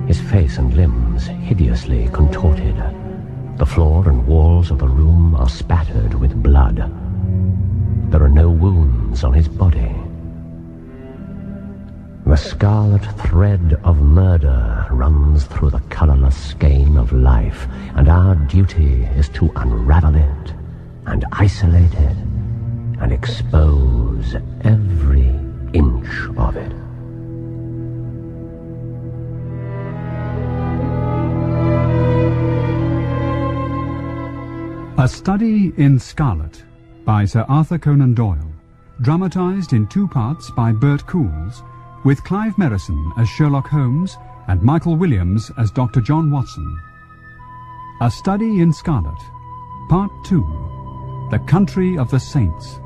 his face and limbs hideously contorted. The floor and walls of the room are spattered with blood. There are no wounds on his body. The scarlet thread of murder runs through the colourless skein of life, and our duty is to unravel it and isolate it and expose every inch of it. A Study in Scarlet by Sir Arthur Conan Doyle, dramatised in 2 parts by Bert Coules, with Clive Merrison as Sherlock Holmes and Michael Williams as Dr. John Watson. A Study in Scarlet, Part 2, The Country of the Saints.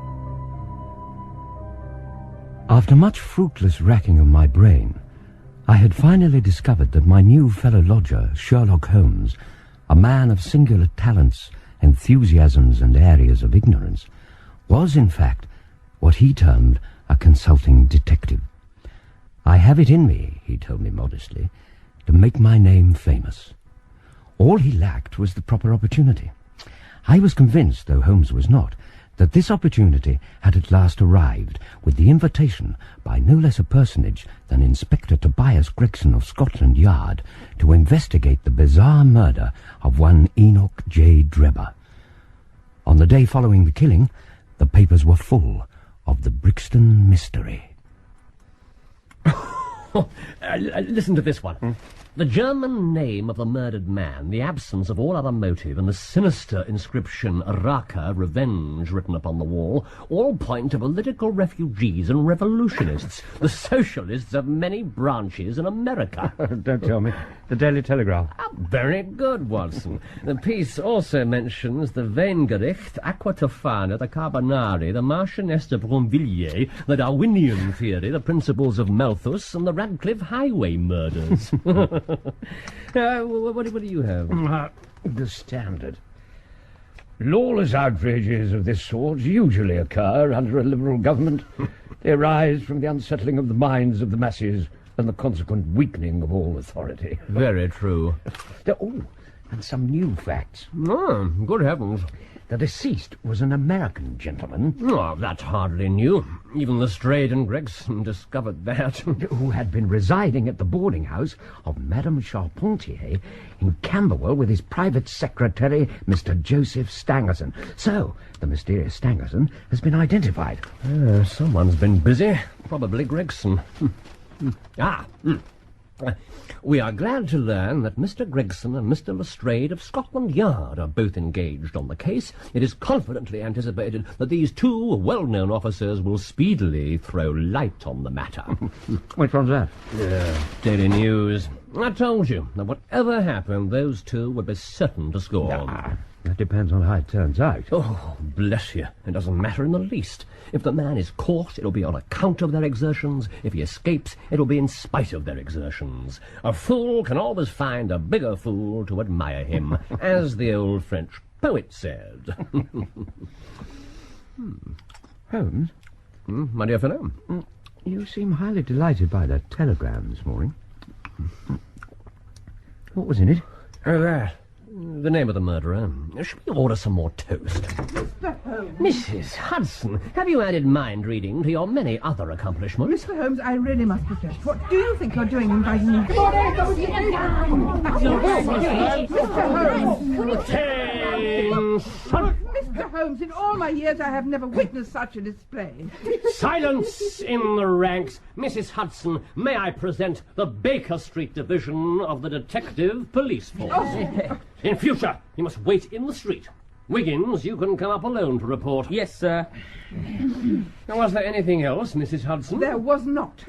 After much fruitless racking of my brain, I had finally discovered that my new fellow lodger, Sherlock Holmes, a man of singular talents, enthusiasms and areas of ignorance, was in fact what he termed a consulting detective. I have it in me, he told me modestly, to make my name famous. All he lacked was the proper opportunity. I was convinced, though Holmes was not, that this opportunity had at last arrived, with the invitation by no less a personage than Inspector Tobias Gregson of Scotland Yard to investigate the bizarre murder of one Enoch J. Drebber. On the day following the killing, the papers were full of the Brixton mystery. Listen to this one. The German name of the murdered man, the absence of all other motive, and the sinister inscription Rache, revenge, written upon the wall, all point to political refugees and revolutionists, the socialists of many branches in America. Don't tell me. The Daily Telegraph. Very good, Watson. The piece also mentions the Weingericht, Aqua Tofana, the Carbonari, the Marchioness de Bronvilliers, the Darwinian theory, the principles of Malthus, and the Radcliffe highway murders. What do you have? The Standard. Lawless outrages of this sort usually occur under a Liberal government. They arise from the unsettling of the minds of the masses and the consequent weakening of all authority. Very true. Oh, and some new facts. Oh, good heavens. The deceased was an American gentleman. Oh, that's hardly new. Even Lestrade and Gregson discovered that. Who had been residing at the boarding house of Madame Charpentier in Camberwell with his private secretary, Mr. Joseph Stangerson. So, the mysterious Stangerson has been identified. Someone's been busy. Probably Gregson. We are glad to learn that Mr. Gregson and Mr. Lestrade of Scotland Yard are both engaged on the case. It is confidently anticipated that these 2 well-known officers will speedily throw light on the matter. Which one's that? Daily News. I told you that whatever happened, those 2 would be certain to score. That depends on how it turns out. Oh, bless you. It doesn't matter in the least. If the man is caught, it'll be on account of their exertions. If he escapes, it'll be in spite of their exertions. A fool can always find a bigger fool to admire him, as the old French poet said. Holmes? My dear fellow? You seem highly delighted by that telegram this morning. What was in it? Oh, that. The name of the murderer. Should we order some more toast? Mr. Holmes. Mrs. Hudson, have you added mind reading to your many other accomplishments? Mr. Holmes, I really must protest. What do you think you're doing inviting me? Mr. Holmes, in all my years I have never witnessed such a display. Silence in the ranks. Mrs. Hudson, may I present the Baker Street Division of the Detective Police Force? In future, you must wait in the street. Wiggins, you can come up alone to report. Yes, sir. Now, was there anything else, Mrs. Hudson? There was not.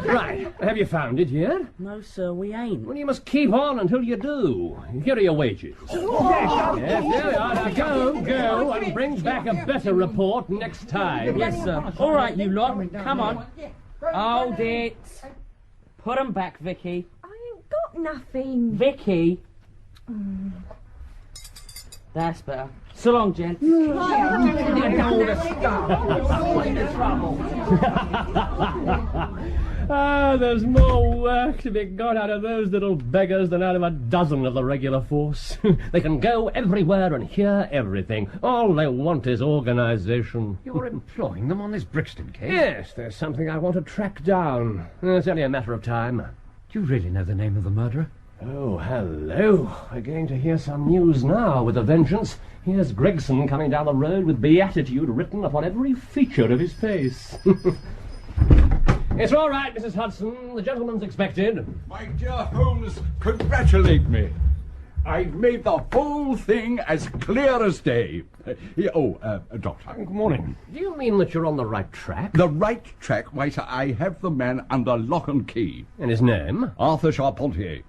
Right. Have you found it yet? No, sir, we ain't. Well, you must keep on until you do. Here are your wages. Yes, there we are. Now go, and bring back a better report next time. Yes, sir. All right, you lot. Come on. Hold it. Put 'em back, Vicky. I ain't got nothing. Vicky. That's better. So long, gents. There's more work to be got out of those little beggars than out of a dozen of the regular force. They can go everywhere and hear everything. All they want is organisation. You're employing them on this Brixton case? Yes, there's something I want to track down. It's only a matter of time. Do you really know the name of the murderer? Oh, hello. We're going to hear some news now with a vengeance. Here's Gregson coming down the road with beatitude written upon every feature of his face. It's all right, Mrs. Hudson. The gentleman's expected. My dear Holmes, congratulate me. I've made the whole thing as clear as day. Doctor. Good morning. Do you mean that you're on the right track? The right track? Why, sir, I have the man under lock and key. And his name? Arthur Charpentier.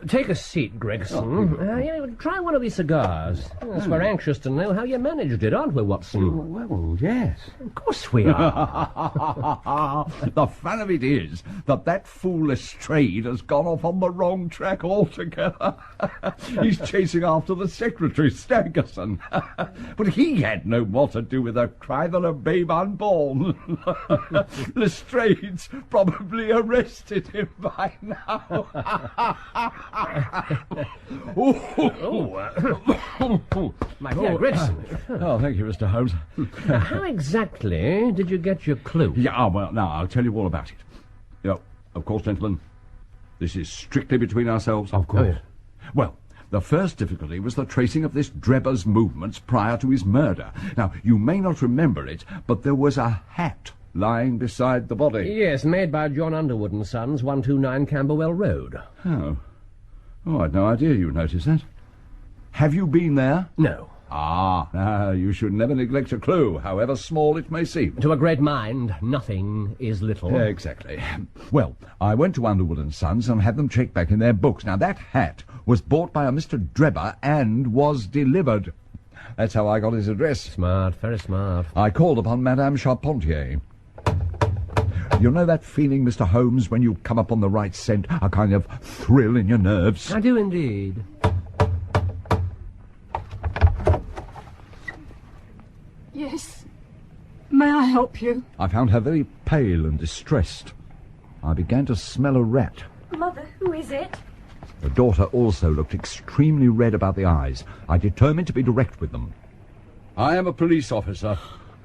Take a seat, Gregson. Try one of these cigars. Yes, we're anxious to know how you managed it, aren't we, Watson? Well, yes. Of course we are. The fun of it is that fool Lestrade has gone off on the wrong track altogether. He's chasing after the secretary, Stangerson. But he had no more to do with the crime than a babe unborn. Lestrade's probably arrested him by now. My dear Gregson. Thank you, Mr. Holmes. How exactly did you get your clue? Yeah, well, now, I'll tell you all about it. Of course, gentlemen, this is strictly between ourselves. Of course. Oh, yes. Well, the first difficulty was the tracing of this Drebber's movements prior to his murder. Now, you may not remember it, but there was a hat lying beside the body. Yes, made by John Underwood and Sons, 129 Camberwell Road. Oh, I'd no idea you noticed that. Have you been there? No. You should never neglect a clue, however small it may seem. To a great mind, nothing is little. Exactly. Well, I went to Underwood and Sons and had them check back in their books. Now, that hat was bought by a Mr. Drebber and was delivered. That's how I got his address. Smart, very smart. I called upon Madame Charpentier. You know that feeling, Mr. Holmes, when you come up on the right scent, a kind of thrill in your nerves? I do indeed. Yes. May I help you? I found her very pale and distressed. I began to smell a rat. Mother, who is it? The daughter also looked extremely red about the eyes. I determined to be direct with them. I am a police officer.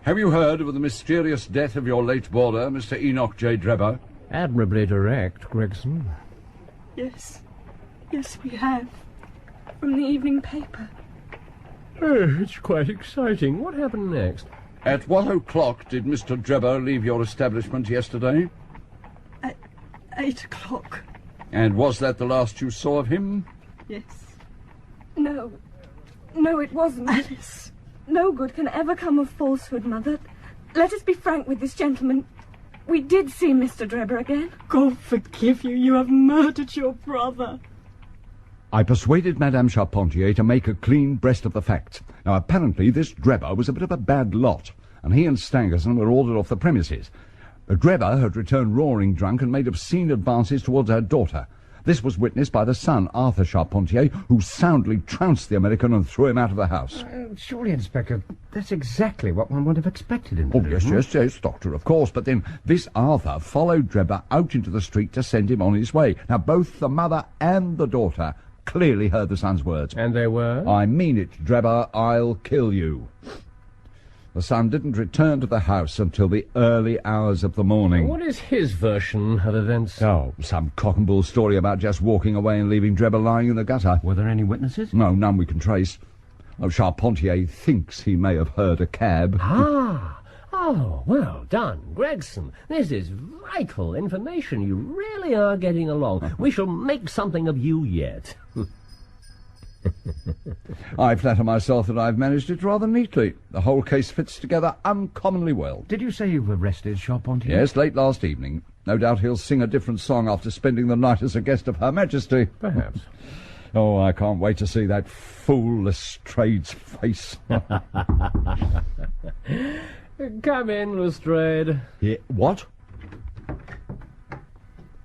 Have you heard of the mysterious death of your late boarder, Mr. Enoch J. Drebber? Admirably direct, Gregson. Yes. Yes, we have. From the evening paper. Oh, it's quite exciting. What happened next? At what o'clock did Mr. Drebber leave your establishment yesterday? At 8 o'clock. And was that the last you saw of him? Yes. No, it wasn't. Alice. No good can ever come of falsehood, Mother. Let us be frank with this gentleman. We did see Mr. Drebber again. God forgive you. You have murdered your brother. I persuaded Madame Charpentier to make a clean breast of the facts. Now, apparently, this Drebber was a bit of a bad lot, and he and Stangerson were ordered off the premises. The Drebber had returned roaring drunk and made obscene advances towards her daughter. This was witnessed by the son, Arthur Charpentier, who soundly trounced the American and threw him out of the house. Surely, Inspector, that's exactly what one would have expected in Yes, Doctor, of course. But then this Arthur followed Drebber out into the street to send him on his way. Now, both the mother and the daughter clearly heard the son's words. And they were? I mean it, Drebber, I'll kill you. The son didn't return to the house until the early hours of the morning. What is his version of events? Oh, some cock and bull story about just walking away and leaving Drebber lying in the gutter. Were there any witnesses? No, none we can trace. Charpentier thinks he may have heard a cab. Oh, well done, Gregson. This is vital information. You really are getting along. We shall make something of you yet. I flatter myself that I've managed it rather neatly. The whole case fits together uncommonly well. Did you say you've arrested Charpentier? Yes, late last evening. No doubt he'll sing a different song after spending the night as a guest of Her Majesty. Perhaps. Oh, I can't wait to see that fool Lestrade's face. Come in, Lestrade. Yeah, what?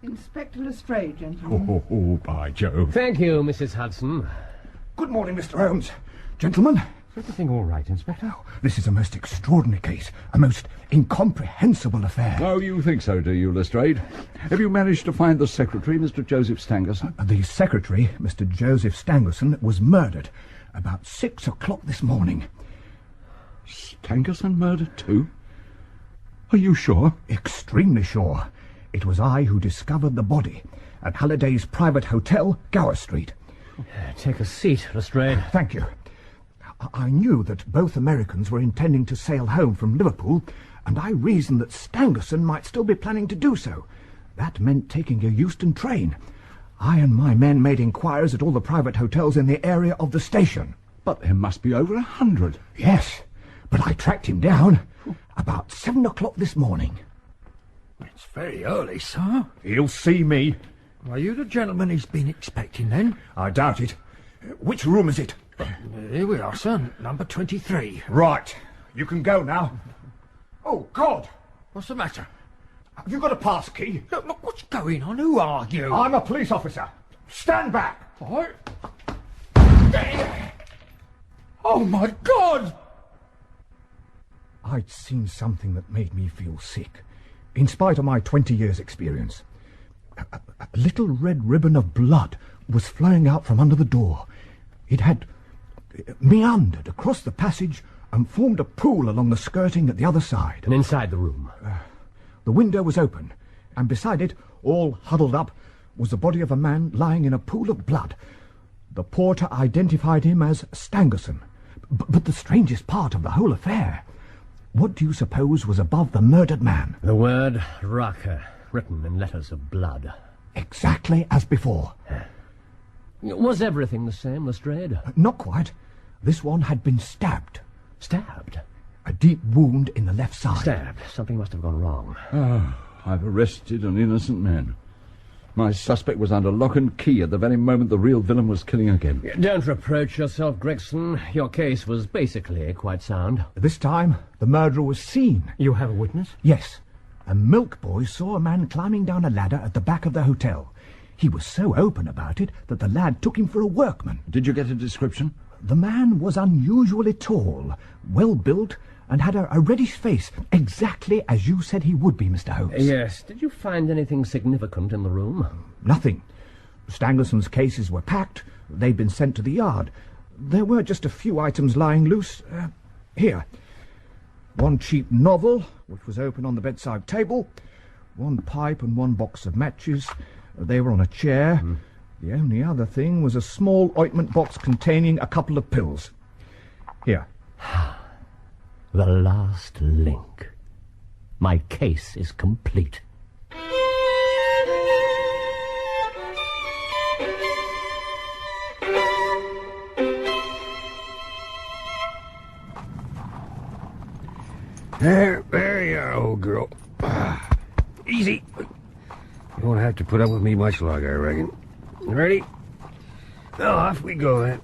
Inspector Lestrade, gentlemen. Oh, by Jove. Thank you, Mrs. Hudson. Good morning, Mr. Holmes. Gentlemen, Is everything all right, Inspector? This is a most extraordinary case, a most incomprehensible affair. Oh, you think so, do you, Lestrade? Have you managed to find the secretary, Mr. Joseph Stangerson? The secretary, Mr. Joseph Stangerson, was murdered about 6 o'clock this morning. Stangerson murdered too? Are you sure? Extremely sure. It was I who discovered the body at Halliday's private hotel, Gower Street. Take a seat, Lestrade. Thank you. I knew that both Americans were intending to sail home from Liverpool, and I reasoned that Stangerson might still be planning to do so. That meant taking a Euston train. I and my men made inquiries at all the private hotels in the area of the station. But there must be over 100. Yes, but I tracked him down about 7 o'clock this morning. It's very early, sir. He'll see me. Are you the gentleman he's been expecting, then? I doubt it. Which room is it? Here we are, sir. Number 23. Right. You can go now. Oh, God! What's the matter? Have you got a pass key? Look, what's going on? Who are you? I'm a police officer. Stand back! What? Oh, my God! I'd seen something that made me feel sick, in spite of my 20 years' experience. A little red ribbon of blood was flowing out from under the door. It had meandered across the passage and formed a pool along the skirting at the other side. And inside the room? The window was open, and beside it, all huddled up, was the body of a man lying in a pool of blood. The porter identified him as Stangerson. But the strangest part of the whole affair, what do you suppose was above the murdered man? The word Raka, written in letters of blood. Exactly as before. Was everything the same, Lestrade? Not quite. This one had been stabbed. Stabbed? A deep wound in the left side. Stabbed. Something must have gone wrong. Oh, I've arrested an innocent man. My suspect was under lock and key at the very moment the real villain was killing again. Don't reproach yourself, Gregson. Your case was basically quite sound. This time, the murderer was seen. You have a witness? Yes. A milk boy saw a man climbing down a ladder at the back of the hotel. He was so open about it that the lad took him for a workman. Did you get a description? The man was unusually tall, well-built, and had a reddish face, exactly as you said he would be, Mr. Holmes. Yes. Did you find anything significant in the room? Nothing. Stangerson's cases were packed. They'd been sent to the yard. There were just a few items lying loose. Here. One cheap novel, which was open on the bedside table. One pipe and one box of matches. They were on a chair. The only other thing was a small ointment box containing a couple of pills. Here. The last link. My case is complete. There you are, old girl. Easy. You won't have to put up with me much longer, I reckon. Ready? Oh, off we go, then.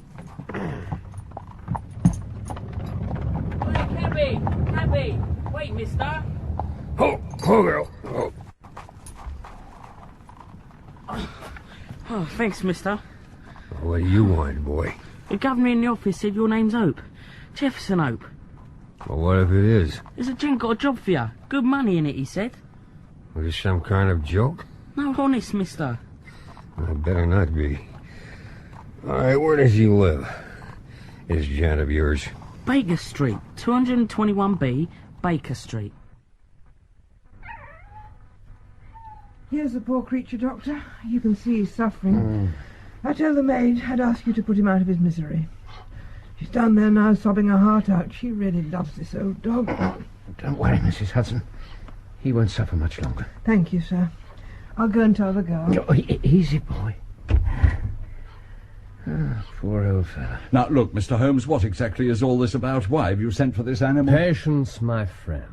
Cabby! Wait, mister. Oh, girl. Oh. Oh, thanks, mister. What do you want, boy? The governor in the office said your name's Hope. Jefferson Hope. Well, what if it is? There's a gent got a job for you. Good money in it, he said. Was this some kind of joke? No, honest, mister. I better not be. All right, where does he live? This gent of yours. Baker Street, 221B, Baker Street. Here's the poor creature, Doctor. You can see he's suffering. I tell the maid I'd ask you to put him out of his misery. She's down there now sobbing her heart out. She really loves this old dog. Don't worry, Mrs. Hudson. He won't suffer much longer. Thank you, sir. I'll go and tell the girl. Oh, easy, boy. Poor old fella. Now, look, Mr. Holmes, what exactly is all this about? Why have you sent for this animal? Patience, my friend.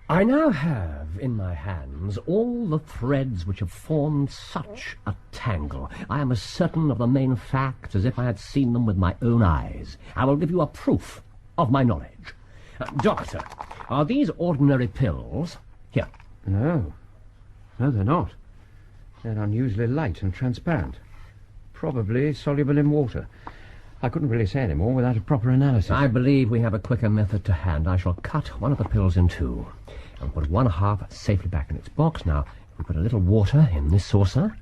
I now have in my hands all the threads which have formed such a tangle. I am as certain of the main facts as if I had seen them with my own eyes. I will give you a proof of my knowledge. Doctor, are these ordinary pills? Here. No, they're not. They're unusually light and transparent. Probably soluble in water. I couldn't really say any more without a proper analysis. I believe we have a quicker method to hand. I shall cut one of the pills in two and put one half safely back in its box. Now, if we put a little water in this saucer,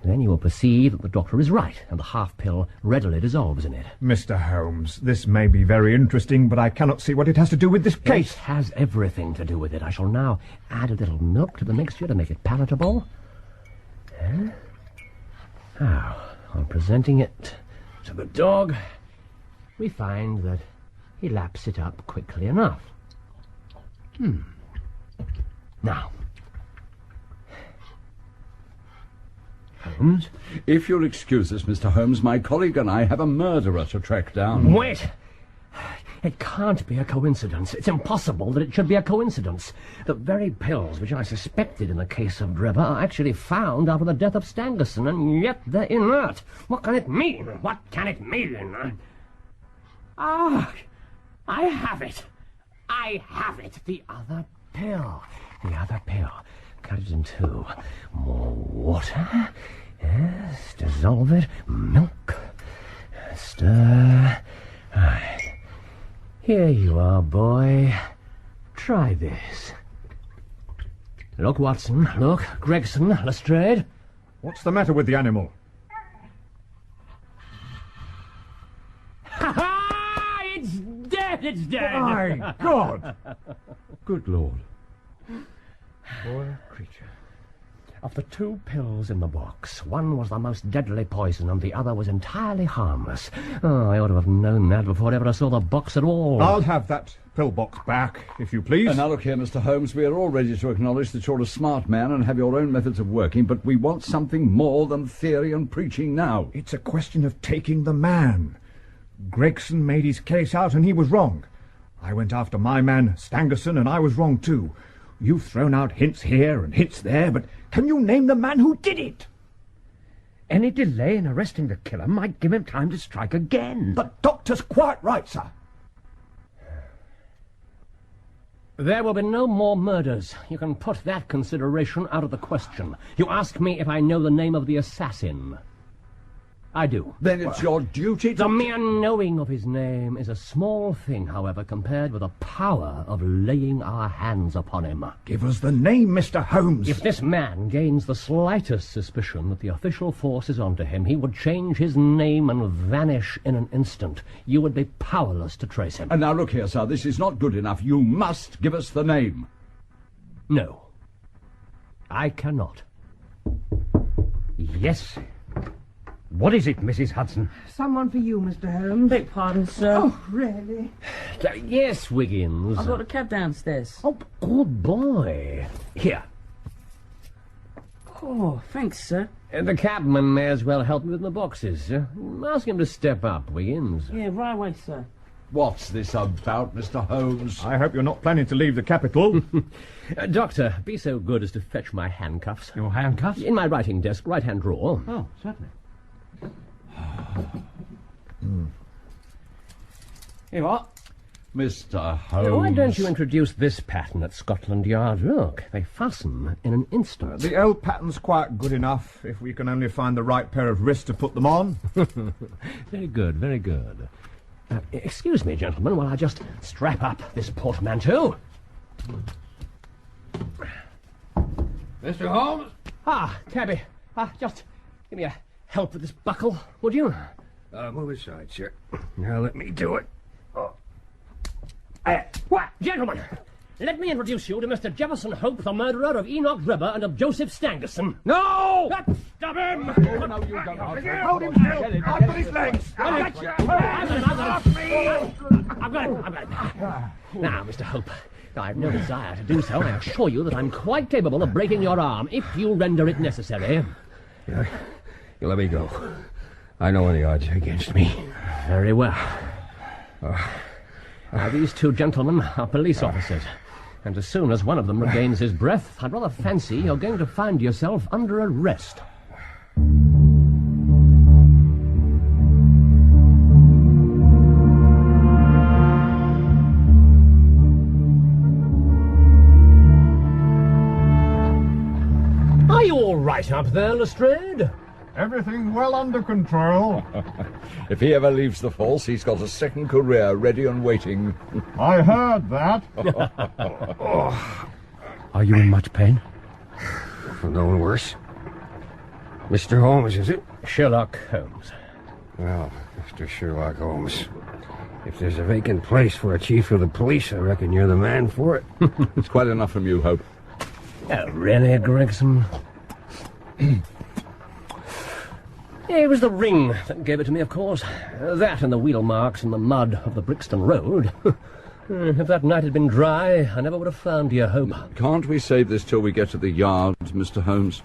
then you will perceive that the doctor is right, and the half pill readily dissolves in it. Mr. Holmes, this may be very interesting, but I cannot see what it has to do with this case. It has everything to do with it. I shall now add a little milk to the mixture to make it palatable. Now, on presenting it to the dog, we find that he laps it up quickly enough. Now, Holmes? If you'll excuse us, Mr. Holmes, my colleague and I have a murderer to track down. Wait! It can't be a coincidence. It's impossible that it should be a coincidence. The very pills which I suspected in the case of Drebber are actually found after the death of Stangerson, and yet they're inert. What can it mean? What can it mean? Ah! I have it! I have it! The other pill. The other pill. Cut it in two. More water. Yes, dissolve it. Milk. Stir. Right. Here you are, boy. Try this. Look, Watson. Look. Gregson. Lestrade. What's the matter with the animal? Ha-ha! It's dead! It's dead! My God! Good Lord. Poor creature. Of the two pills in the box, one was the most deadly poison and the other was entirely harmless. Oh, I ought to have known that before I ever saw the box at all. I'll have that pill box back, if you please. And now look here, Mr. Holmes, we are all ready to acknowledge that you're a smart man and have your own methods of working, but we want something more than theory and preaching now. It's a question of taking the man. Gregson made his case out and he was wrong. I went after my man, Stangerson, and I was wrong too. You've thrown out hints here and hints there, but can you name the man who did it? Any delay in arresting the killer might give him time to strike again. The doctor's quite right, sir. There will be no more murders. You can put that consideration out of the question. You ask me if I know the name of the assassin. I do. Then it's your duty to... The mere knowing of his name is a small thing, however, compared with the power of laying our hands upon him. Give us the name, Mr. Holmes. If this man gains the slightest suspicion that the official force is onto him, he would change his name and vanish in an instant. You would be powerless to trace him. And now look here, sir, this is not good enough. You must give us the name. No. I cannot. Yes. What is it, Mrs. Hudson? Someone for you, Mr. Holmes. Beg pardon, sir. Oh, really? Yes, Wiggins. I've got a cab downstairs. Oh, good boy. Here. Oh, thanks, sir. The cabman may as well help me with the boxes. Ask him to step up, Wiggins. Yeah, right away, sir. What's this about, Mr. Holmes? I hope you're not planning to leave the capital. Doctor, be so good as to fetch my handcuffs. Your handcuffs? In my writing desk, right-hand drawer. Oh, certainly. Here you are. Mr. Holmes. Why don't you introduce this pattern at Scotland Yard? Look, they fasten in an instant. The L pattern's quite good enough, if we can only find the right pair of wrists to put them on. Very good, very good. Excuse me, gentlemen, while I just strap up this portmanteau. Mr. Holmes? Ah, cabby. Just give me a help with this buckle, would you? Move aside, sir. Now let me do it. What? Gentlemen, let me introduce you to Mr. Jefferson Hope, the murderer of Enoch Drebber and of Joseph Stangerson. No! Stop him! No, you don't. Hold him still! I've got his legs! I've got him. Now, Mr. Hope, I have no desire to do so. I assure you that I'm quite capable of breaking your arm if you render it necessary. Yeah, you let me go. I know any odds are against me. Very well. These two gentlemen are police officers, and as soon as one of them regains his breath, I'd rather fancy you're going to find yourself under arrest. Are you all right up there, Lestrade? Everything well under control. If he ever leaves the force, he's got a second career ready and waiting. I heard that. Are you in much pain? No one worse. Mr. Holmes, is it? Sherlock Holmes. Well, Mr. Sherlock Holmes, if there's a vacant place for a chief of the police, I reckon you're the man for it. It's quite enough from you, Hope. Oh, really, Gregson? It was the ring that gave it to me, of course. That and the wheel marks in the mud of the Brixton Road. If that night had been dry, I never would have found you, Hope. Can't we save this till we get to the yard, Mr. Holmes?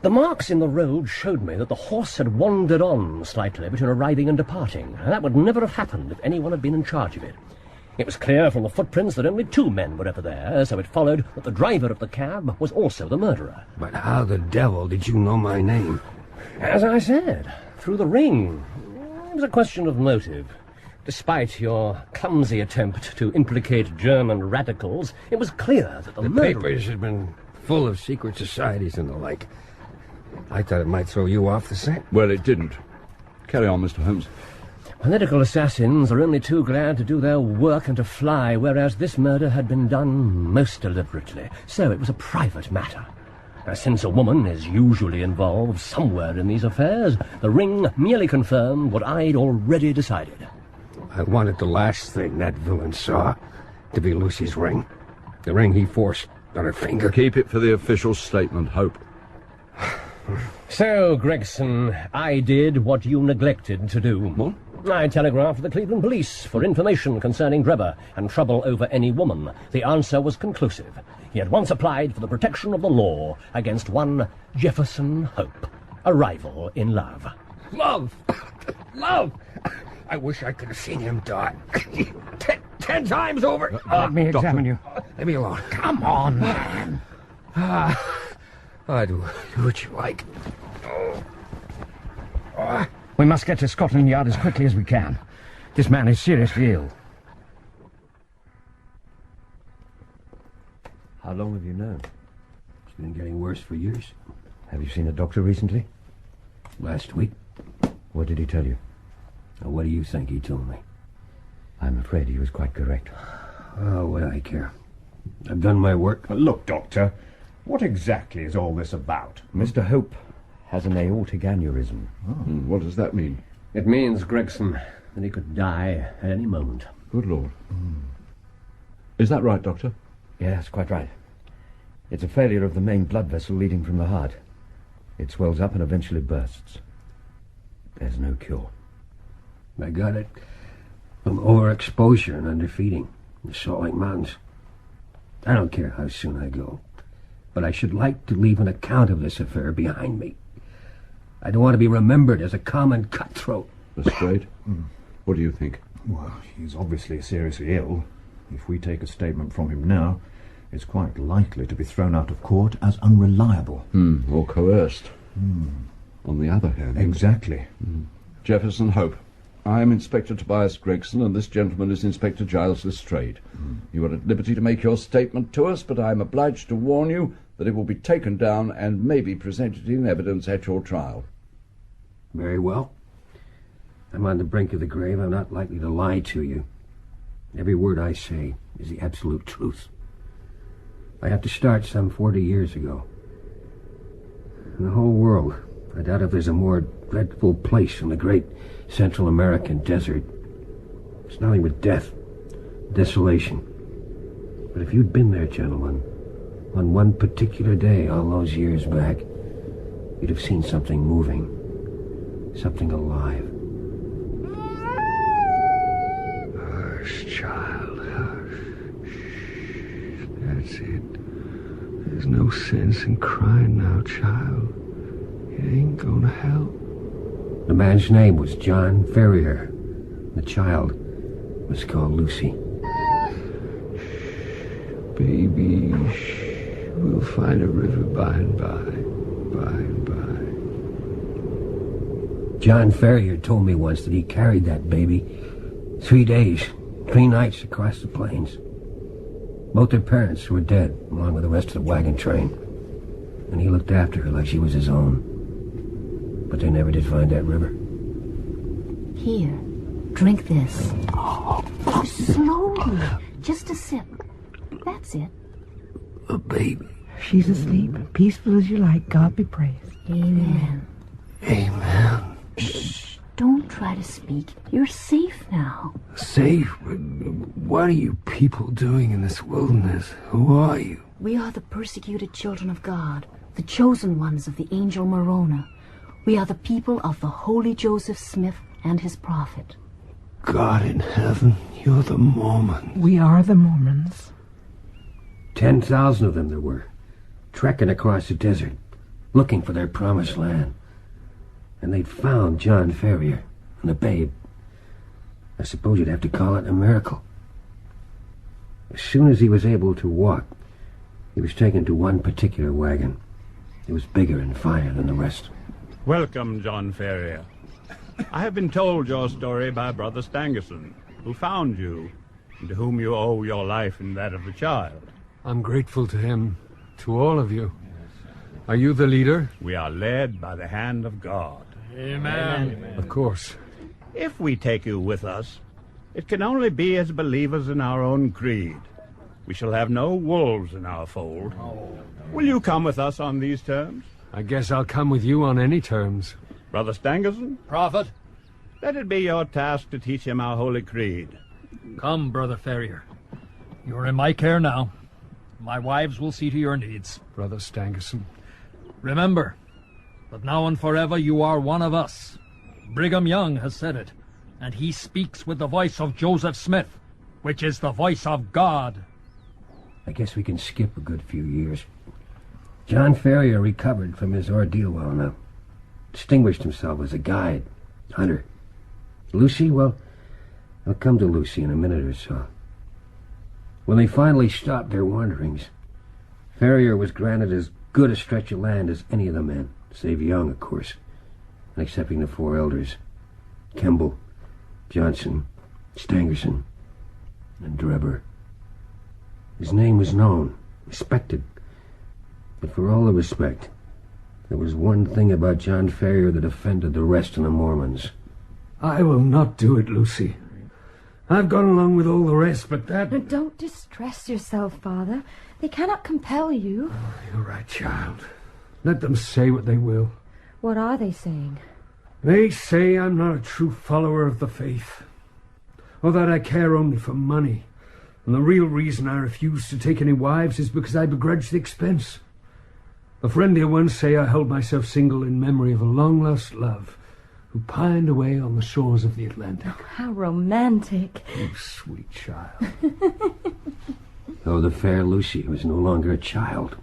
The marks in the road showed me that the horse had wandered on slightly between arriving and departing. That would never have happened if anyone had been in charge of it. It was clear from the footprints that only 2 men were ever there, so it followed that the driver of the cab was also the murderer. But how the devil did you know my name? As I said, through the ring. It was a question of motive. Despite your clumsy attempt to implicate German radicals, it was clear that the murderer... papers had been full of secret societies and the like. I thought it might throw you off the scent. Well, it didn't. Carry on, Mr. Holmes. Political assassins are only too glad to do their work and to fly, whereas this murder had been done most deliberately. So it was a private matter. Since a woman is usually involved somewhere in these affairs, the ring merely confirmed what I'd already decided. I wanted the last thing that villain saw to be Lucy's ring. The ring he forced on her finger. Keep it for the official statement, Hope. So, Gregson, I did what you neglected to do. What? I telegraphed to the Cleveland police for information concerning Drebber and trouble over any woman. The answer was conclusive. He at once applied for the protection of the law against one Jefferson Hope, a rival in love. Love! Love! I wish I could have seen him die. 10 times over. Let me examine you. Leave me alone. Come on, man. I do what you like. We must get to Scotland Yard as quickly as we can. This man is seriously ill. How long have you known? It's been getting worse for years. Have you seen a doctor recently? Last week. What did he tell you? Now, what do you think he told me? I'm afraid he was quite correct. Oh, what do I care? I've done my work. Look, Doctor, what exactly is all this about? Mr. Hope has an aortic aneurysm. What does that mean? It means, Gregson, that he could die at any moment. Good Lord. Is that right, Doctor? Yes, quite right. It's a failure of the main blood vessel leading from the heart. It swells up and eventually bursts. There's no cure. I got it from overexposure and underfeeding in the Salt Lake Mountains. I don't care how soon I go, but I should like to leave an account of this affair behind me. I don't want to be remembered as a common cutthroat. Lestrade, what do you think? Well, he's obviously seriously ill. If we take a statement from him now, it's quite likely to be thrown out of court as unreliable. Or coerced. On the other hand... Exactly. Jefferson Hope. I am Inspector Tobias Gregson, and this gentleman is Inspector Giles Lestrade. You are at liberty to make your statement to us, but I am obliged to warn you that it will be taken down and may be presented in evidence at your trial. Very well. I'm on the brink of the grave. I'm not likely to lie to you. Every word I say is the absolute truth. I have to start some 40 years ago. In the whole world, I doubt if there's a more dreadful place in the great Central American desert. It's nothing but death, desolation. But if you'd been there, gentlemen, on one particular day all those years back, you'd have seen something moving, something alive. Hush, child, hush. That's it. There's no sense in crying now, child. It ain't gonna help. The man's name was John Ferrier. The child was called Lucy. Baby, we'll find a river by and by. John Ferrier told me once that he carried that baby 3 days, 3 nights across the plains. Both their parents were dead, along with the rest of the wagon train. And he looked after her like she was his own. But they never did find that river. Here, drink this. Oh, slowly. Just a sip. That's it. A baby. She's asleep, peaceful as you like. God be praised. Amen. Amen. Shh. Don't try to speak. You're safe now. Safe? What are you people doing in this wilderness? Who are you? We are the persecuted children of God, the chosen ones of the angel Moroni. We are the people of the holy Joseph Smith and his prophet. God in heaven, you're the Mormons. We are the Mormons. 10,000 of them there were, trekking across the desert, looking for their promised land. And they'd found John Ferrier and the babe. I suppose you'd have to call it a miracle. As soon as he was able to walk, he was taken to one particular wagon. It was bigger and finer than the rest. Welcome, John Ferrier. I have been told your story by Brother Stangerson, who found you, and to whom you owe your life and that of the child. I'm grateful to him, to all of you. Are you the leader? We are led by the hand of God. Amen. Of course. If we take you with us, it can only be as believers in our own creed. We shall have no wolves in our fold. Will you come with us on these terms? I guess I'll come with you on any terms. Brother Stangerson? Prophet? Let it be your task to teach him our holy creed. Come, Brother Ferrier. You're in my care now. My wives will see to your needs. Brother Stangerson. Remember that now and forever you are one of us. Brigham Young has said it, and he speaks with the voice of Joseph Smith, which is the voice of God. I guess we can skip a good few years. John Ferrier recovered from his ordeal well enough. Distinguished himself as a guide, hunter. Lucy, well, I'll come to Lucy in a minute or so. When they finally stopped their wanderings, Ferrier was granted as good a stretch of land as any of the men, save Young, of course, and excepting the 4 elders, Kemble, Johnson, Stangerson, and Drebber. His name was known, respected, but for all the respect, there was one thing about John Ferrier that offended the rest of the Mormons. I will not do it, Lucy. I've gone along with all the rest, but that... No, don't distress yourself, Father. They cannot compel you. Oh, you're right, child. Let them say what they will. What are they saying? They say I'm not a true follower of the faith, or that I care only for money, and the real reason I refuse to take any wives is because I begrudge the expense. A friendlier ones say I hold myself single in memory of a long-lost love who pined away on the shores of the Atlantic. Oh, how romantic. You sweet child. Though the fair Lucy was no longer a child.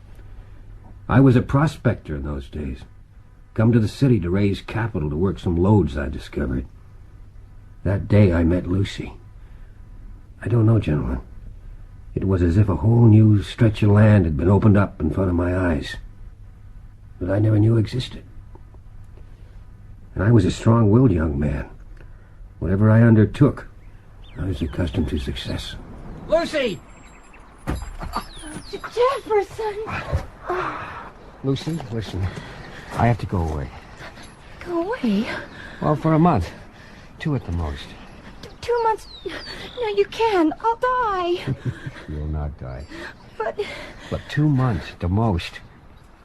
I was a prospector in those days. Come to the city to raise capital to work some lodes I discovered. That day I met Lucy. I don't know, gentlemen. It was as if a whole new stretch of land had been opened up in front of my eyes that I never knew existed. And I was a strong-willed young man. Whatever I undertook, I was accustomed to success. Lucy! Jefferson! Lucy, listen. I have to go away. Go away? Well, for a month. 2 at the most. 2 months? No, you can't. I'll die. You'll not die. But 2 months at the most.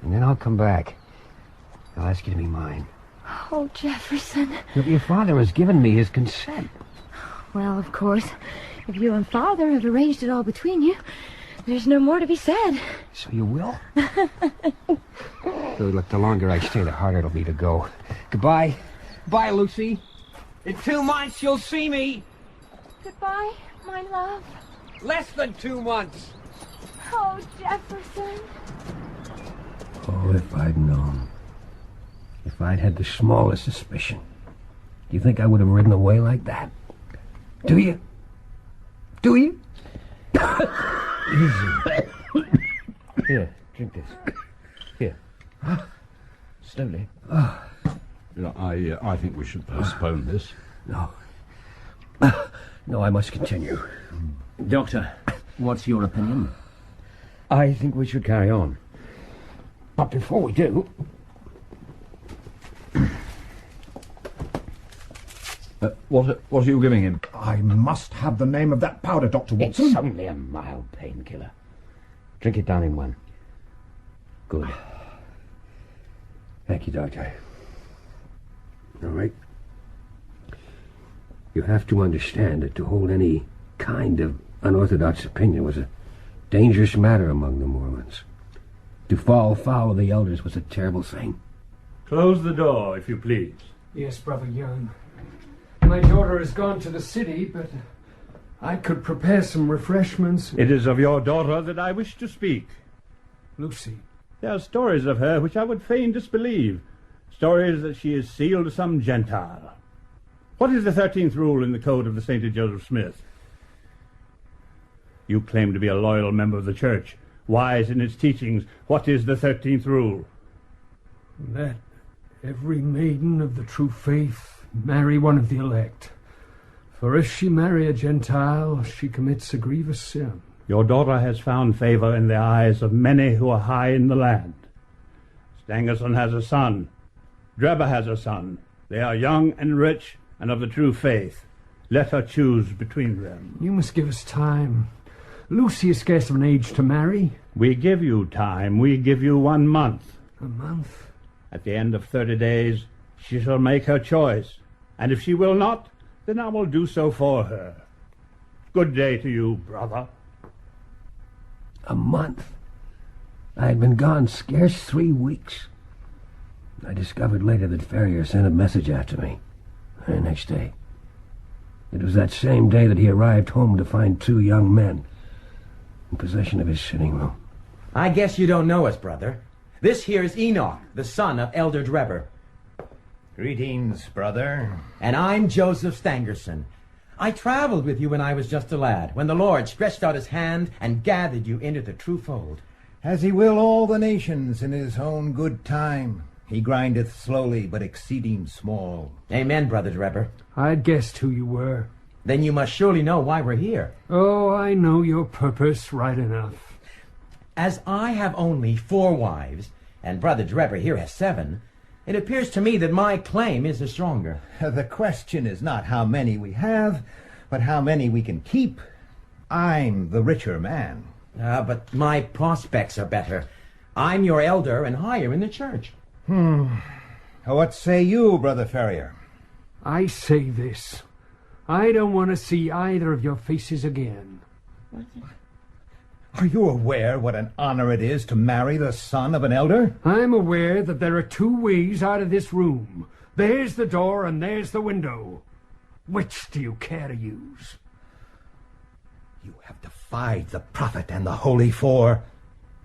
And then I'll come back. I'll ask you to be mine. Oh, Jefferson. Your father has given me his consent. Well, of course, if you and Father have arranged it all between you, there's no more to be said. So you will? So look, the longer I stay, the harder it'll be to go. Goodbye. Bye, Lucy. In 2 months, you'll see me. Goodbye, my love. Less than 2 months. Oh, Jefferson. Oh, if I'd known. If I'd had the smallest suspicion. Do you think I would have ridden away like that? Do you? Do you? Easy. Here, drink this. Here. Slowly. I think we should postpone this. No. No, I must continue. Doctor, what's your opinion? I think we should carry on. But before we do... What are you giving him? I must have the name of that powder, Dr. Watson. It's only a mild painkiller. Drink it down in one. Good. Thank you, Doctor. All right. You have to understand that to hold any kind of unorthodox opinion was a dangerous matter among the Mormons. To fall foul of the elders was a terrible thing. Close the door, if you please. Yes, Brother Young. My daughter has gone to the city, but I could prepare some refreshments. It is of your daughter that I wish to speak. Lucy. There are stories of her which I would fain disbelieve. Stories that she is sealed to some Gentile. What is the 13th rule in the code of the St. Joseph Smith? You claim to be a loyal member of the church, wise in its teachings. What is the 13th rule? That every maiden of the true faith marry one of the elect. For if she marry a Gentile, she commits a grievous sin. Your daughter has found favor in the eyes of many who are high in the land. Stangerson has a son. Drebber has a son. They are young and rich and of the true faith. Let her choose between them. You must give us time. Lucy is scarce of an age to marry. We give you time. We give you 1 month. A month? At the end of 30 days, she shall make her choice. And if she will not, then I will do so for her. Good day to you, brother. A month? I had been gone scarce 3 weeks. I discovered later that Ferrier sent a message after me the next day. It was that same day that he arrived home to find 2 young men in possession of his sitting room. I guess you don't know us, brother. This here is Enoch, the son of Elder Drebber. Greetings, brother. And I'm Joseph Stangerson. I traveled with you when I was just a lad, when the Lord stretched out his hand and gathered you into the true fold. As he will all the nations in his own good time. He grindeth slowly, but exceeding small. Amen, Brother Drebber. I'd guessed who you were. Then you must surely know why we're here. Oh, I know your purpose right enough. As I have only 4 wives, and Brother Drebber here has 7, it appears to me that my claim is the stronger. The question is not how many we have, but how many we can keep. I'm the richer man. But my prospects are better. I'm your elder and higher in the church. What say you, Brother Ferrier? I say this. I don't want to see either of your faces again. Are you aware what an honor it is to marry the son of an elder? I'm aware that there are 2 ways out of this room. There's the door and there's the window. Which do you care to use? You have defied the prophet and the Holy Four.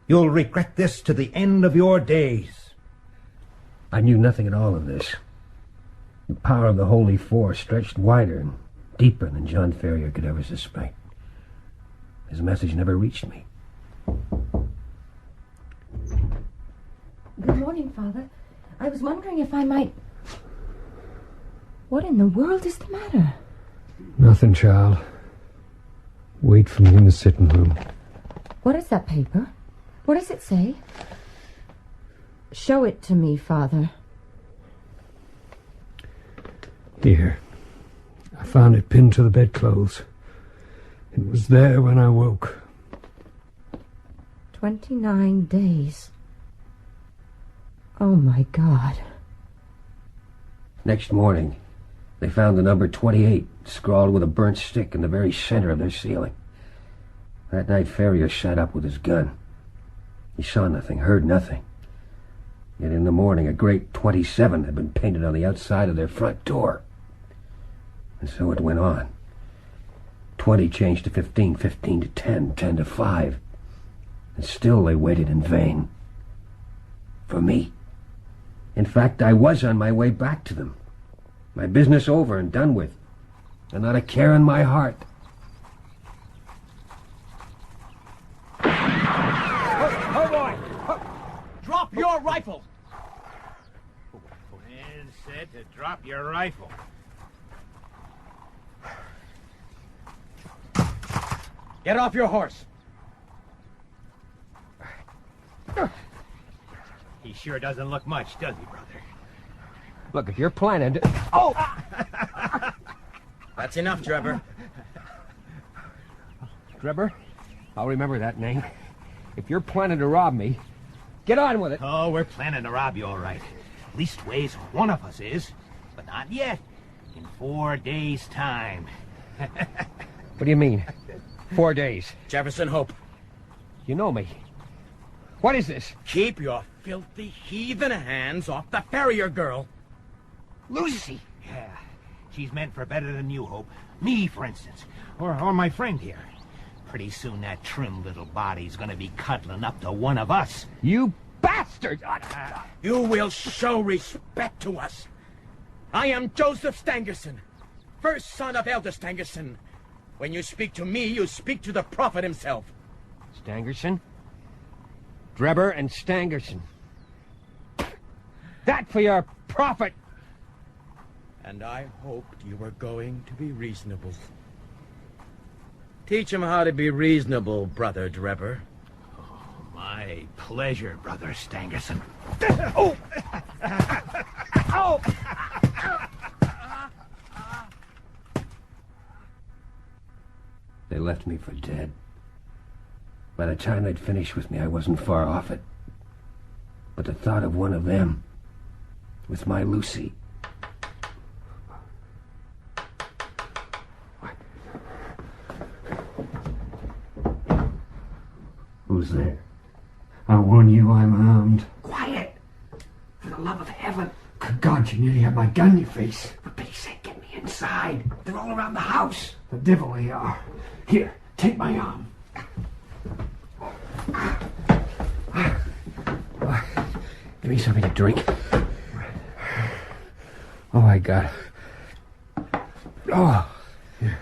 You'll regret this to the end of your days. I knew nothing at all of this. The power of the Holy Four stretched wider and deeper than John Ferrier could ever suspect. His message never reached me. Good morning, Father. I was wondering if I might... What in the world is the matter? Nothing, child. Wait for me in the sitting room. What is that paper? What does it say? Show it to me, Father. Here. I found it pinned to the bedclothes. It was there when I woke. 29 days. Oh, my God. Next morning, they found the number 28 scrawled with a burnt stick in the very center of their ceiling. That night, Ferrier sat up with his gun. He saw nothing, heard nothing. Yet in the morning, a great 27 had been painted on the outside of their front door. And so it went on. 20 changed to 15, 15 to 10, 10 to 5. And still they waited in vain. For me. In fact, I was on my way back to them. My business over and done with. And not a care in my heart. Oh, boy! Drop your rifle! And said to drop your rifle. Get off your horse. He sure doesn't look much, does he, brother? Look, if you're planning to... Oh! That's enough, Drebber. Drebber, I'll remember that name. If you're planning to rob me, get on with it. Oh, we're planning to rob you, all right. Leastways, one of us is. But not yet. In 4 days' time. What do you mean? 4 days? Jefferson Hope. You know me. What is this? Keep your filthy heathen hands off the Ferrier girl. Lucy! Yeah, she's meant for better than you, Hope. Me, for instance. Or my friend here. Pretty soon that trim little body's gonna be cuddling up to one of us. You bastard! You will show respect to us. I am Joseph Stangerson, first son of Elder Stangerson. When you speak to me, you speak to the prophet himself. Stangerson? Drebber and Stangerson. That for your prophet! And I hoped you were going to be reasonable. Teach him how to be reasonable, Brother Drebber. My pleasure, Brother Stangerson. Oh! Oh! They left me for dead. By the time they'd finished with me, I wasn't far off it. But the thought of one of them, with my Lucy... Who's there? I warn you, I'm armed. Quiet! For the love of heaven! Good God, you nearly had my gun in your face. For pity's sake, get me inside. They're all around the house. The devil they are. Here, take my arm. Give me something to drink. Oh, my God. Oh. Here.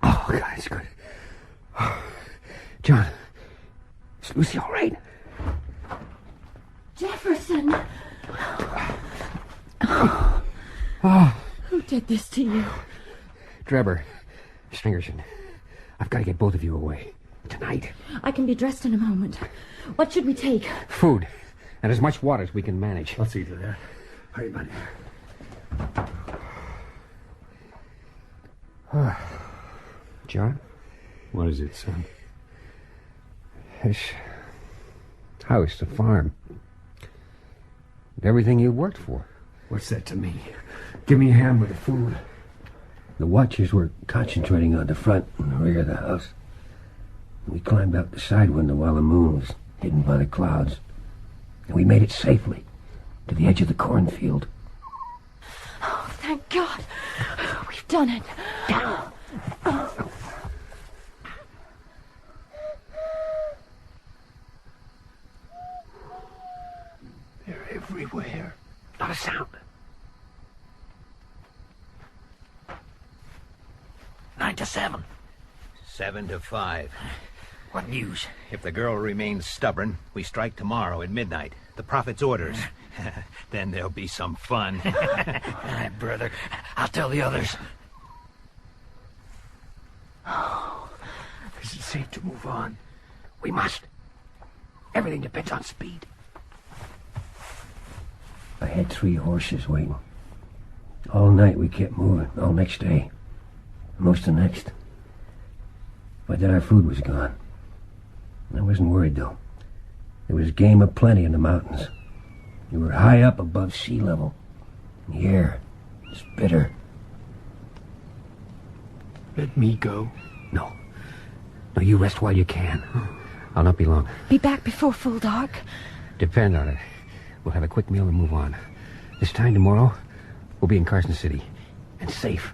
Oh, God, it's good. John, is Lucy all right? Jefferson! Who did this to you? Drebber, Stangerson, I've got to get both of you away. Tonight. I can be dressed in a moment. What should we take? Food. And as much water as we can manage. I'll see to that. Hurry, buddy. John? What is it, son? This house, the farm. Everything you worked for. What's that to me? Give me a hand with the food. The watchers were concentrating on the front and the rear of the house. We climbed out the side window while the moon was hidden by the clouds. And we made it safely to the edge of the cornfield. Oh, thank God. We've done it. Down. They're everywhere. Not a sound. 9 to 7. 7 to 5. What news? If the girl remains stubborn, we strike tomorrow at midnight. The prophet's orders. Then there'll be some fun. All right, brother. I'll tell the others. Oh, is it safe to move on? We must. Everything depends on speed. I had 3 horses waiting. All night we kept moving, all next day. Most the next. But then our food was gone. I wasn't worried, though. There was game aplenty in the mountains. We were high up above sea level. The air was bitter. Let me go. No. No, you rest while you can. I'll not be long. Be back before full dark. Depend on it. We'll have a quick meal and move on. This time tomorrow, we'll be in Carson City. And safe.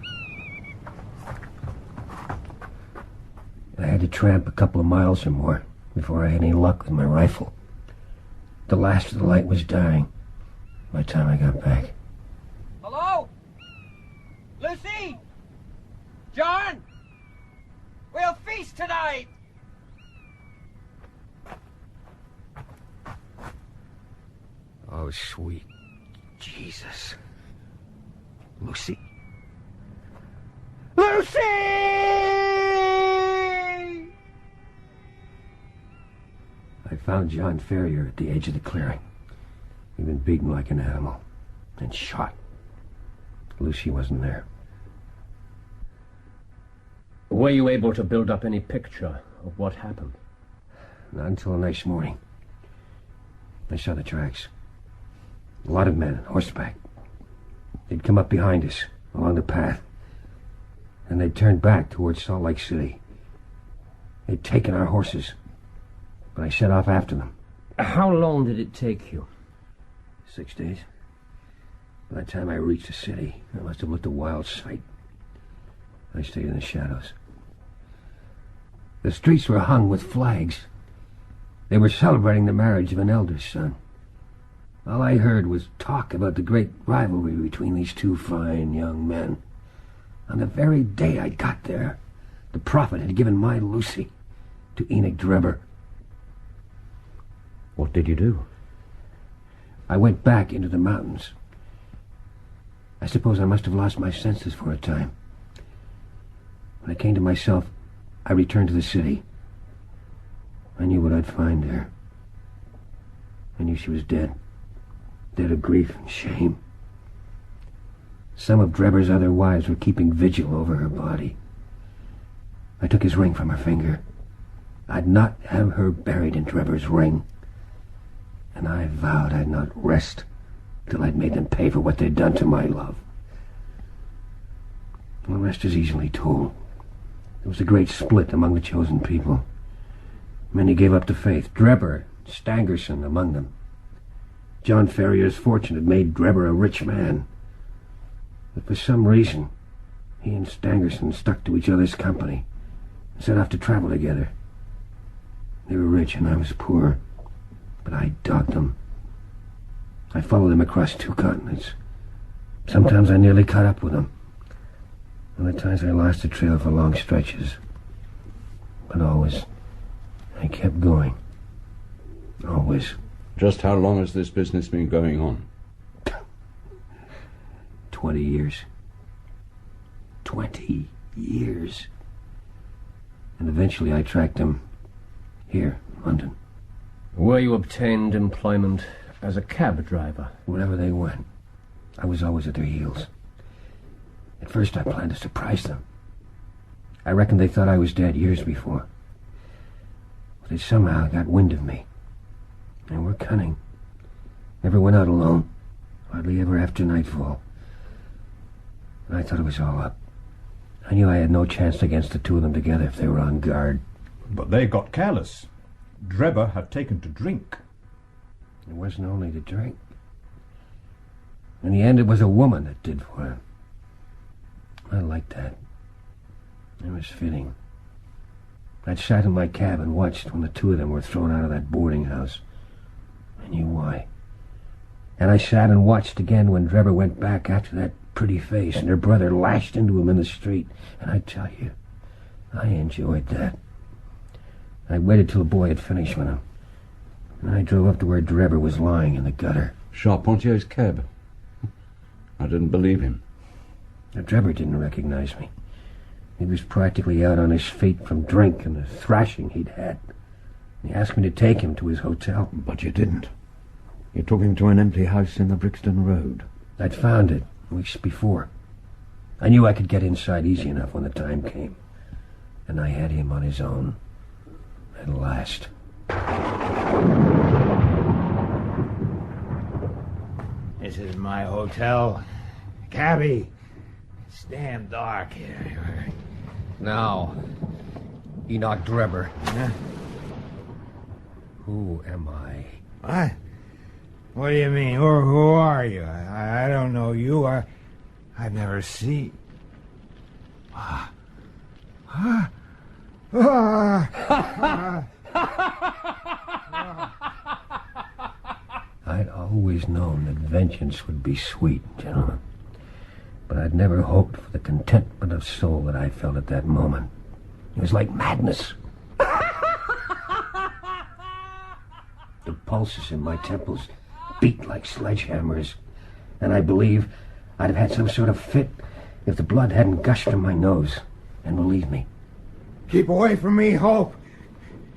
I had to tramp a couple of miles or more before I had any luck with my rifle. The last of the light was dying by the time I got back. Hello? Lucy? John? We'll feast tonight! Oh, sweet Jesus. Lucy? Lucy! I found John Ferrier at the edge of the clearing. He'd been beaten like an animal, and shot. Lucy wasn't there. Were you able to build up any picture of what happened? Not until the next morning. I saw the tracks. A lot of men on horseback. They'd come up behind us, along the path, and they'd turned back towards Salt Lake City. They'd taken our horses, but I set off after them. How long did it take you? 6 days. By the time I reached the city, I must have looked a wild sight. I stayed in the shadows. The streets were hung with flags. They were celebrating the marriage of an elder son. All I heard was talk about the great rivalry between these two fine young men. On the very day I got there, the prophet had given my Lucy to Enoch Drebber. What did you do? I went back into the mountains. I suppose I must have lost my senses for a time. When I came to myself, I returned to the city. I knew what I'd find there. I knew she was dead. Dead of grief and shame. Some of Drebber's other wives were keeping vigil over her body. I took his ring from her finger. I'd not have her buried in Drebber's ring. And I vowed I'd not rest till I'd made them pay for what they'd done to my love. The rest is easily told. There was a great split among the chosen people. Many gave up the faith. Drebber, Stangerson among them. John Ferrier's fortune had made Drebber a rich man. But for some reason, he and Stangerson stuck to each other's company and set off to travel together. They were rich and I was poor, but I dogged them. I followed them across 2 continents. Sometimes I nearly caught up with them. Other times I lost the trail for long stretches. But always, I kept going. Always. Just how long has this business been going on? 20 years. 20 years. And eventually I tracked them here, in London. Were you obtained employment as a cab driver? Wherever they went, I was always at their heels. At first I planned to surprise them. I reckon they thought I was dead years before. But they somehow got wind of me. They were cunning. Never went out alone. Hardly ever after nightfall. And I thought it was all up. I knew I had no chance against the two of them together if they were on guard. But they got careless. Drebber had taken to drink. It wasn't only to drink. In the end, it was a woman that did for him. I liked that. It was fitting. I'd sat in my cab and watched when the two of them were thrown out of that boarding house. I knew why. And I sat and watched again when Drebber went back after that pretty face and her brother lashed into him in the street. And I tell you, I enjoyed that. I waited till the boy had finished with him. And I drove up to where Drebber was lying in the gutter. Charpentier's cab. I didn't believe him. Now, Drebber didn't recognize me. He was practically out on his feet from drink and the thrashing he'd had. He asked me to take him to his hotel. But you didn't. You took him to an empty house in the Brixton Road. I'd found it weeks before. I knew I could get inside easy enough when the time came. And I had him on his own. At last. This is my hotel. Cabby, it's damn dark here. Now, Enoch Drebber. Huh? Who am I? What? What do you mean? Who are you? I don't know you. I've never seen. I'd always known that vengeance would be sweet, gentlemen. But I'd never hoped for the contentment of soul that I felt at that moment. It was like madness. The pulses in my temples beat like sledgehammers, and I believe I'd have had some sort of fit if the blood hadn't gushed from my nose. And believe me. Keep away from me, Hope.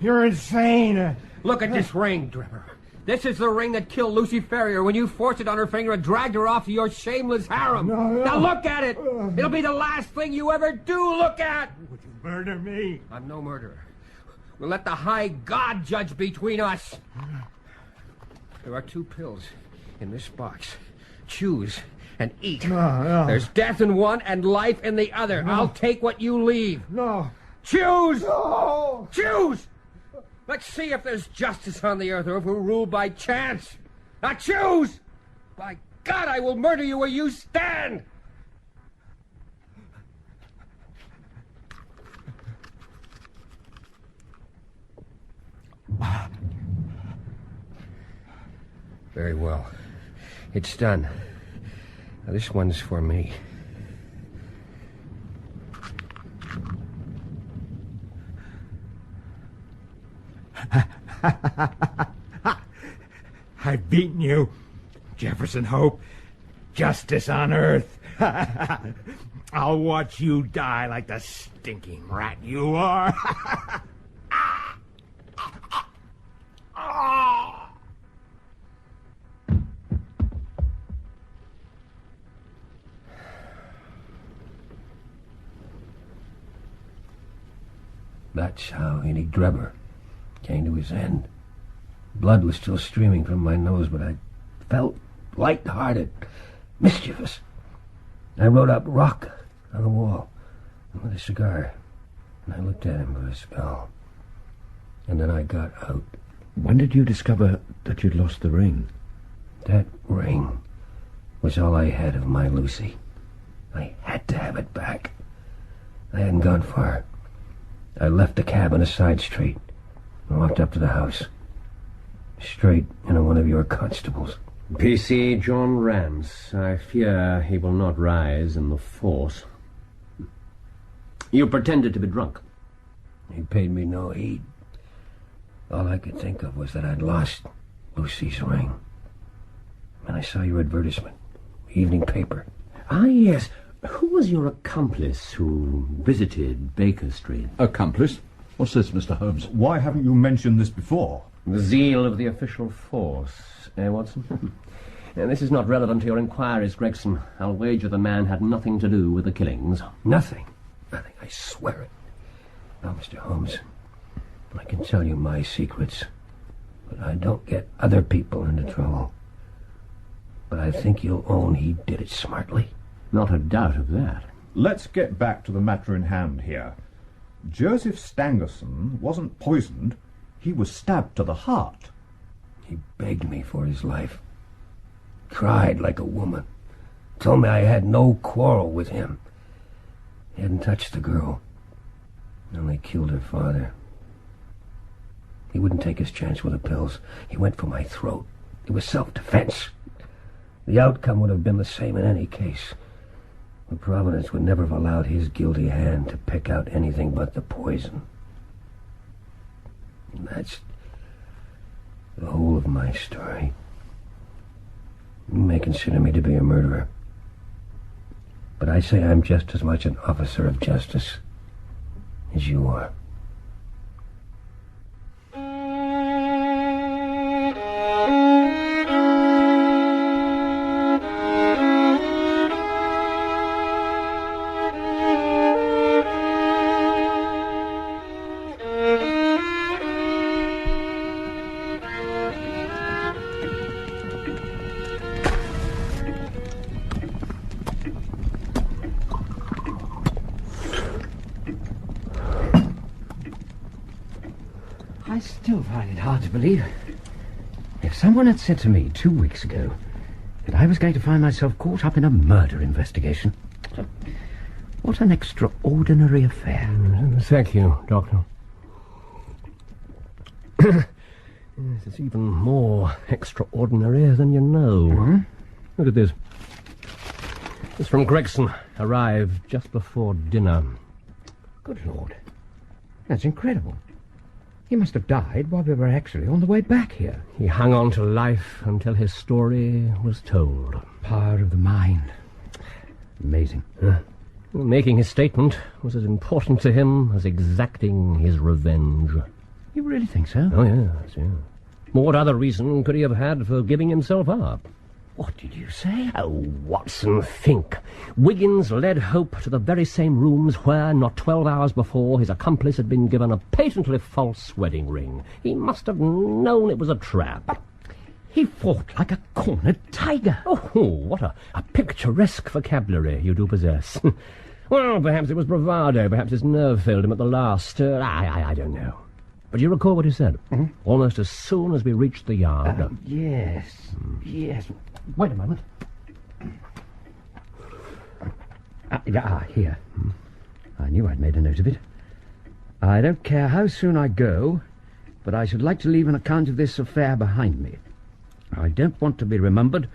You're insane. Look at this ring, Drebber. This is the ring that killed Lucy Ferrier when you forced it on her finger and dragged her off to your shameless harem. Now look at it. It'll be the last thing you ever do look at. Would you murder me? I'm no murderer. We'll let the high God judge between us. There are 2 pills in this box. Choose and eat. No. There's death in one and life in the other. I'll take what you leave. No. Choose! No! Choose! Let's see if there's justice on the earth or if we're ruled by chance. Now choose! By God, I will murder you where you stand! Very well. It's done. Now this one's for me. I've beaten you, Jefferson Hope. Justice on earth. I'll watch you die like the stinking rat you are. That's how Henry Drebber came to his end. Blood was still streaming from my nose, but I felt light-hearted, mischievous. I wrote up "Rock" on the wall and lit a cigar, and I looked at him for a spell. And then I got out. When did you discover that you'd lost the ring? That ring was all I had of my Lucy. I had to have it back. I hadn't gone far. I left the cab on a side street and walked up to the house. Straight into one of your constables. PC John Rance. I fear he will not rise in the force. You pretended to be drunk. He paid me no heed. All I could think of was that I'd lost Lucy's ring. And I saw your advertisement. Evening paper. Ah, yes. Who was your accomplice who visited Baker Street? Accomplice? What's this, Mr. Holmes? Why haven't you mentioned this before? The zeal of the official force, Watson? This is not relevant to your inquiries, Gregson. I'll wager the man had nothing to do with the killings. Nothing. Nothing, I swear it. Now, Mr. Holmes, I can tell you my secrets, but I don't get other people into trouble. But I think you'll own he did it smartly. Not a doubt of that. Let's get back to the matter in hand here. Joseph Stangerson wasn't poisoned. He was stabbed to the heart. He begged me for his life. Cried like a woman. Told me I had no quarrel with him. He hadn't touched the girl. Only killed her father. He wouldn't take his chance with the pills. He went for my throat. It was self-defense. The outcome would have been the same in any case. But Providence would never have allowed his guilty hand to pick out anything but the poison. And that's the whole of my story. You may consider me to be a murderer, but I say I'm just as much an officer of justice as you are. I still find it hard to believe. If someone had said to me 2 weeks ago that I was going to find myself caught up in a murder investigation. What an extraordinary affair. Thank you, Doctor. It's even more extraordinary than you know. Mm-hmm. Look at this. It's from Gregson. Arrived just before dinner. Good Lord. That's incredible. He must have died while we were actually on the way back here. He hung on to life until his story was told. Power of the mind. Amazing. Making his statement was as important to him as exacting his revenge. You really think so? Oh, yes, yes. What other reason could he have had for giving himself up? What did you say? Oh, Watson, think. Wiggins led Hope to the very same rooms where, not 12 hours before, his accomplice had been given a patently false wedding ring. He must have known it was a trap. He fought like a cornered tiger. Oh, what a picturesque vocabulary you do possess. Well, perhaps it was bravado. Perhaps his nerve failed him at the last. I don't know. But you recall what he said? Mm-hmm. Almost as soon as we reached the yard. Yes. Wait a moment. Here. I knew I'd made a note of it. I don't care how soon I go, but I should like to leave an account of this affair behind me. I don't want to be remembered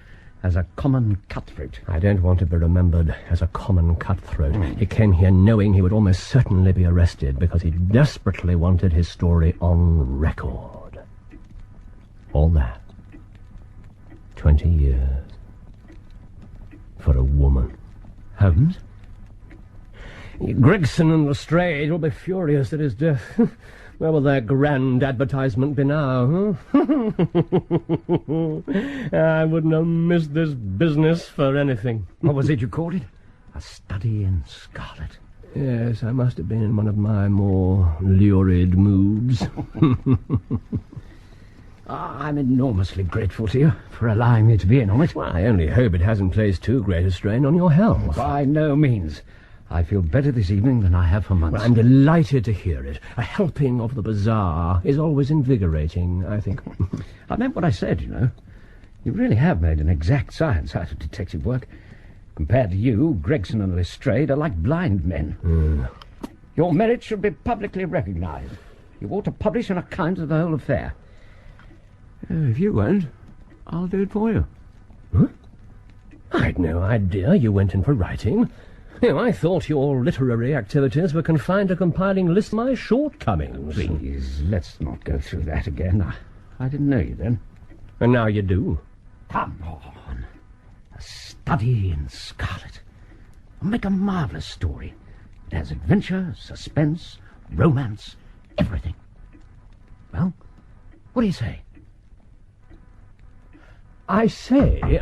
as a common cutthroat. I don't want to be remembered as a common cutthroat. He came here knowing he would almost certainly be arrested because he desperately wanted his story on record. All that. 20 years. For a woman. Holmes? Gregson and Lestrade will be furious at his death. Where will their grand advertisement be now, huh? I wouldn't have missed this business for anything. What was it you called it? A study in Scarlet. Yes, I must have been in one of my more lurid moods. I'm enormously grateful to you for allowing me to be in on it. Well, I only hope it hasn't placed too great a strain on your health. By no means. I feel better this evening than I have for months. Well, I'm delighted to hear it. A helping of the bizarre is always invigorating, I think. I meant what I said, you know. You really have made an exact science out of detective work. Compared to you, Gregson and Lestrade are like blind men. Your merits should be publicly recognised. You ought to publish an account of the whole affair. If you won't, I'll do it for you. Huh? I'd no idea you went in for writing. I thought your literary activities were confined to compiling lists of my shortcomings. Please, let's not go through that again. I didn't know you then. And now you do. Come on. A study in Scarlet. I'll make a marvellous story. It has adventure, suspense, romance, everything. Well, what do you say? I say...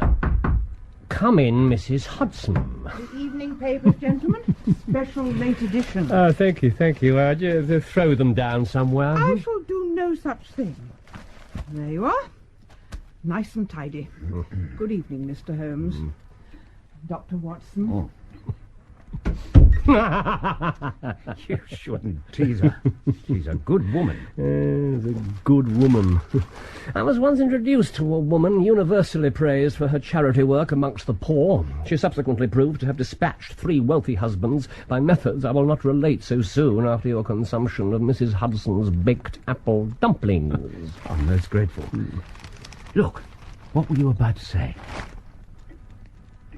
Come in, Mrs. Hudson. The evening papers, gentlemen. Special late edition. Oh, thank you. Just throw them down somewhere. I shall do no such thing. There you are. Nice and tidy. Good evening, Mr. Holmes. Dr. Watson. You shouldn't tease her. She's a good woman. A good woman. I was once introduced to a woman universally praised for her charity work amongst the poor. She subsequently proved to have dispatched 3 wealthy husbands by methods I will not relate so soon after your consumption of Mrs. Hudson's baked apple dumplings. I'm most grateful. Look, what were you about to say?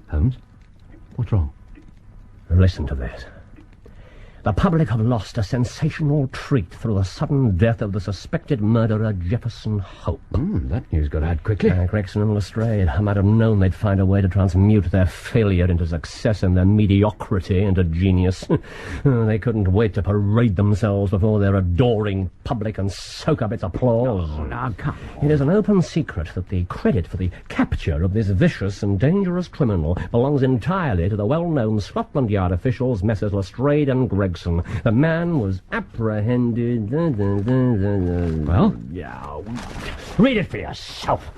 Holmes, what's wrong? Listen to this. The public have lost a sensational treat through the sudden death of the suspected murderer Jefferson Hope. That news got out quickly. Gregson and Lestrade. I might have known they'd find a way to transmute their failure into success and their mediocrity into genius. They couldn't wait to parade themselves before their adoring public and soak up its applause. Oh, now, come on. It is an open secret that the credit for the capture of this vicious and dangerous criminal belongs entirely to the well-known Scotland Yard officials, Messrs. Lestrade and Gregson. The man was apprehended... Well? Yeah, read it for yourself.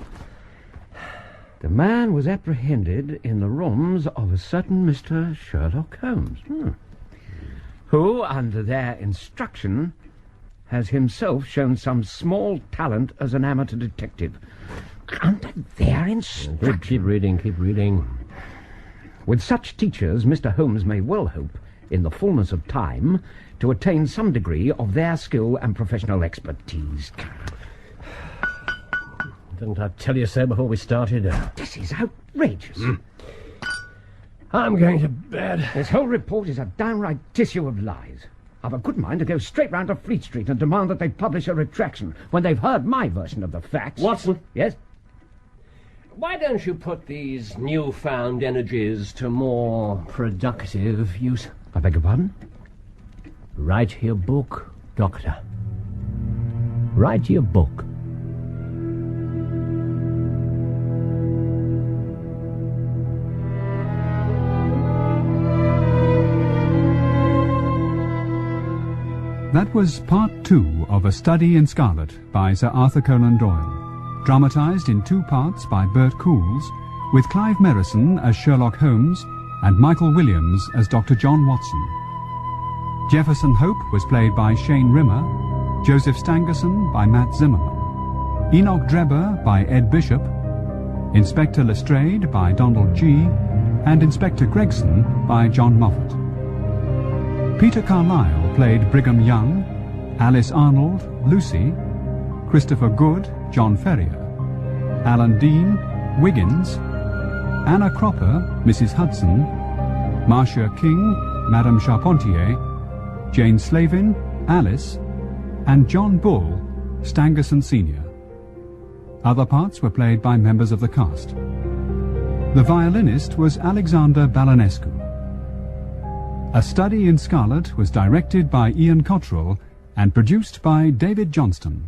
The man was apprehended in the rooms of a certain Mr. Sherlock Holmes, who, under their instruction, has himself shown some small talent as an amateur detective. Under their instruction... Keep reading. With such teachers, Mr. Holmes may well hope, in the fullness of time, to attain some degree of their skill and professional expertise. Didn't I tell you so before we started? This is outrageous. I'm going to bed. This whole report is a downright tissue of lies. I've a good mind to go straight round to Fleet Street and demand that they publish a retraction when they've heard my version of the facts. Watson? Yes? Why don't you put these newfound energies to more productive use? I beg your pardon? Write your book, Doctor. Write your book. That was part 2 of A Study in Scarlet by Sir Arthur Conan Doyle, dramatised in 2 parts by Bert Coules, with Clive Merrison as Sherlock Holmes and Michael Williams as Dr. John Watson. Jefferson Hope was played by Shane Rimmer, Joseph Stangerson by Matt Zimmerman, Enoch Drebber by Ed Bishop, Inspector Lestrade by Donald G., and Inspector Gregson by John Moffatt. Peter Carlisle played Brigham Young, Alice Arnold, Lucy, Christopher Good, John Ferrier, Alan Dean, Wiggins, Anna Cropper, Mrs. Hudson, Marcia King, Madame Charpentier, Jane Slavin, Alice, and John Bull, Stangerson Sr. Other parts were played by members of the cast. The violinist was Alexander Balanescu. A Study in Scarlet was directed by Ian Cottrell and produced by David Johnston.